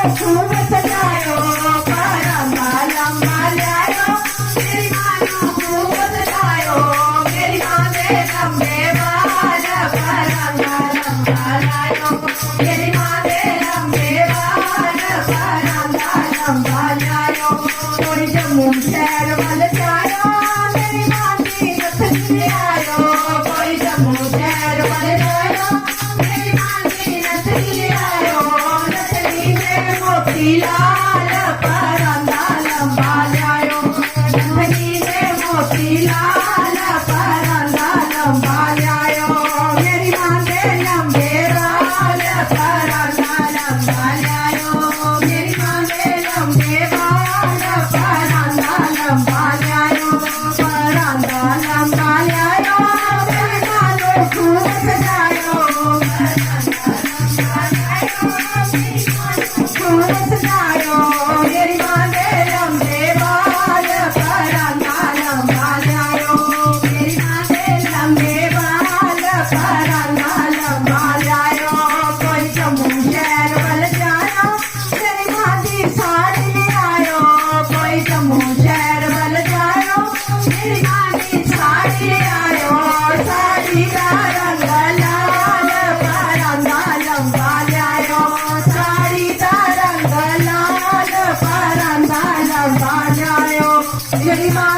खूब सजायो परांदा लंबा लायो मेरी मानो खूब सजायो मेरी माँ ने लंबे बाल परांदा लंबा लायो मेरी माँ ने लंबे बाल परांदा लंबा लायो कोई जम्मू शहर वाल जायो मेरी माँ की नथनी आयो कोई जम्मू शहर वाल जायो मेरी माँ की नथनी आयो नथनी में मोती लाल परांदा लंबा लायो नथनी में मोती लाल परांदा लंबा लायो मेरी माँ ने लंबे बाल परांदा लंबा लायो मेरी माँ ने लंबे बाल परांदा लंबा लायो परांदा लंबा लायो मेरी माँ ने खूब सजायो खूब सजायो मेरी माँ ने लंबे बाल परांदा लंबा लायो मेरी माँ ने लंबे बाल परांदा लंबा लायो कोई जम्मू शहर वाल जायो मेरी माँ की साड़ी ले आयो कोई जम्मू शहर वाल जायो मेरी माँ की साड़ी ले आयो साड़ी का रंग लाल परांदा लंबा लायो साड़ी का रंग लाल परांदा लंबा लायो मेरी माँ